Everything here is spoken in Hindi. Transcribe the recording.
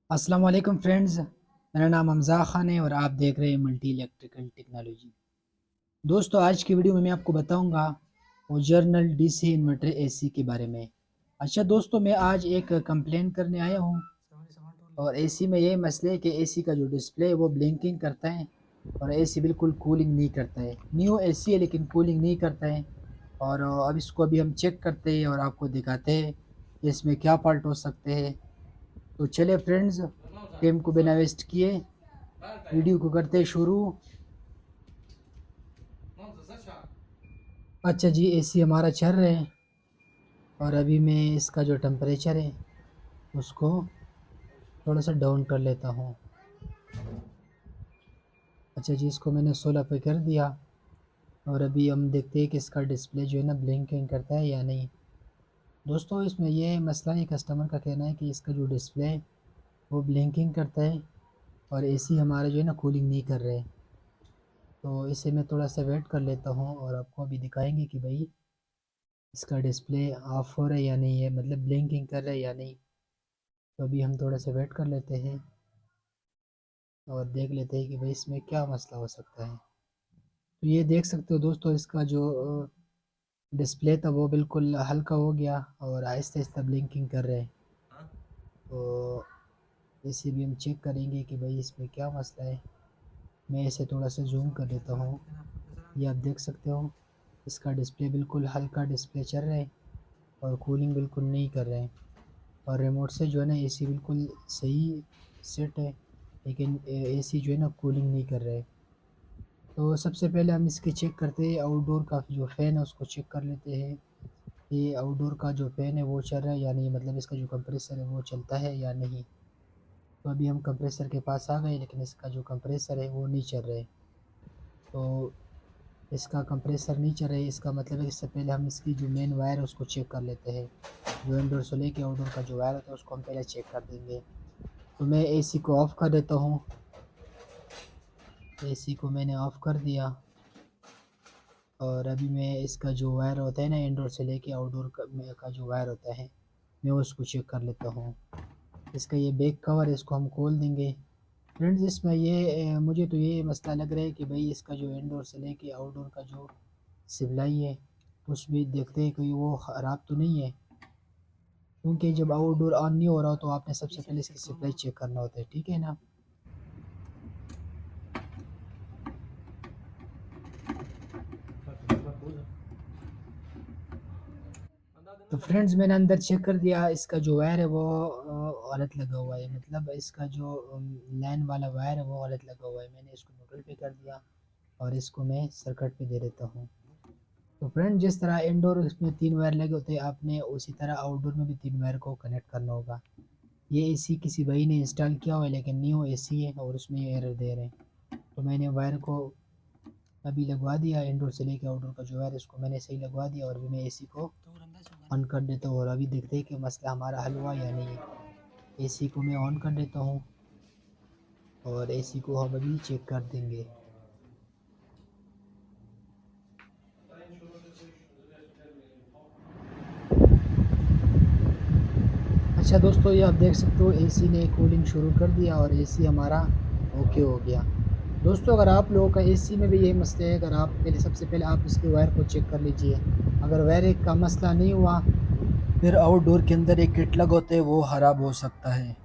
अस्सलाम वालेकुम फ्रेंड्स, मेरा नाम हमज़ा ख़ान है और आप देख रहे हैं मल्टी इलेक्ट्रिकल टेक्नोलॉजी। दोस्तों, आज की वीडियो में मैं आपको बताऊंगा ओरिजिनल डीसी इन्वर्टर एसी के बारे में। अच्छा दोस्तों, मैं आज एक कंप्लेन करने आया हूं और एसी में ये मसले है कि एसी का जो डिस्प्ले है वो ब्लिंकिंग करता है और एसी बिल्कुल कूलिंग नहीं करता है। न्यू एसी है लेकिन कूलिंग नहीं करता है। और अब इसको अभी हम चेक करते हैं और आपको दिखाते हैं कि इसमें क्या फॉल्ट हो सकते हैं। तो चले फ्रेंड्स, टाइम को बिना वेस्ट किए वीडियो को करते हैं शुरू। अच्छा जी, एसी हमारा चल रहा है और अभी मैं इसका जो टेम्परेचर है उसको थोड़ा सा डाउन कर लेता हूँ। अच्छा जी, इसको मैंने 16 पे कर दिया और अभी हम देखते हैं कि इसका डिस्प्ले जो है ना ब्लिंकिंग करता है या नहीं। दोस्तों, इसमें ये मसला है, कस्टमर का कहना है कि इसका जो डिस्प्ले है वो ब्लिंकिंग करता है और एसी हमारा जो है ना कूलिंग नहीं कर रहे। तो इसे मैं थोड़ा सा वेट कर लेता हूँ और आपको अभी दिखाएंगे कि भाई इसका डिस्प्ले ऑफ हो रहा है या नहीं है, मतलब ब्लिंकिंग कर रहा है या नहीं। तो अभी हम थोड़ा सा वेट कर लेते हैं और देख लेते हैं कि भाई इसमें क्या मसला हो सकता है। तो ये देख सकते हो दोस्तों, इसका जो डिस्प्ले था वो बिल्कुल हल्का हो गया और आहिस्ता आहिस्ता ब्लिंकिंग कर रहे हैं। तो इसे भी हम चेक करेंगे कि भाई इसमें क्या मसला है। मैं इसे थोड़ा सा जूम कर लेता हूँ। ये आप देख सकते हो, इसका डिस्प्ले बिल्कुल हल्का डिस्प्ले चल रहा है और कूलिंग बिल्कुल नहीं कर रहे हैं। और रिमोट से जो है ना एसी बिल्कुल सही सेट है, लेकिन एसी जो है ना कूलिंग नहीं कर रहे। तो सबसे पहले हम इसके चेक करते हैं, आउटडोर का जो फ़ैन है उसको चेक कर लेते हैं कि आउटडोर का जो फ़ैन है वो चल रहा है या नहीं, मतलब इसका जो कंप्रेसर है वो चलता है या नहीं। तो अभी हम कंप्रेसर के पास आ गए लेकिन इसका जो कंप्रेसर है वो नहीं चल रहा है। तो इसका कंप्रेसर नहीं चल रहा है, इसका मतलब है इससे पहले हम इसकी जो मेन वायर है उसको चेक कर लेते हैं। जो इंडोर से लेके आउटडोर का जो वायर होता है उसको हम पहले चेक कर देंगे। तो मैं एसी को ऑफ़ कर देता हूँ। एसी को मैंने ऑफ़ कर दिया और अभी मैं इसका जो वायर होता है ना इंडोर से लेके आउटडोर का जो वायर होता है मैं उसको चेक कर लेता हूँ। इसका ये बैक कवर है, इसको हम खोल देंगे। फ्रेंड्स, इसमें ये मुझे तो ये मसला लग रहा है कि भाई इसका जो इंडोर से लेके आउटडोर का जो सिलाई है उसमें देखते हैं कि वो ख़राब तो नहीं है, क्योंकि जब आउटडोर ऑन नहीं हो रहा हो तो आपने सबसे पहले इसकी सप्लाई चेक करना होता है, ठीक है ना। तो फ्रेंड्स, मैंने अंदर चेक कर दिया, इसका जो वायर है वो गलत लगा हुआ है, मतलब इसका जो लाइन वाला वायर है वो गलत लगा हुआ है। मैंने इसको न्यूट्रल पे कर दिया और इसको मैं सर्किट पे दे देता हूँ। तो फ्रेंड, जिस तरह इंडोर इसमें 3 वायर लगे होते हैं, आपने उसी तरह आउटडोर में भी 3 वायर को कनेक्ट करना होगा। ये एसी किसी भाई ने इंस्टॉल किया हुआ है लेकिन न्यू एसी है और उसमें ये एरर दे रहे हैं। तो मैंने वायर को अभी लगवा दिया, इंडोर से लेके आउटडोर का जो वायर है इसको मैंने सही लगवा दिया और अभी मैं एसी को ऑन कर देता हूँ और अभी देखते हैं कि मसला हमारा हल हुआ या नहीं। एसी को मैं ऑन कर देता हूँ और एसी को हम अभी चेक कर देंगे। अच्छा दोस्तों, ये आप देख सकते हो एसी ने कूलिंग शुरू कर दिया और एसी हमारा ओके हो गया। दोस्तों, अगर आप लोगों का एसी में भी यही मसला है, अगर आप पहले सबसे पहले आप इसके वायर को चेक कर लीजिए। अगर वायर का मसला नहीं हुआ फिर आउटडोर के अंदर एक किट लग होते हैं वो ख़राब हो सकता है।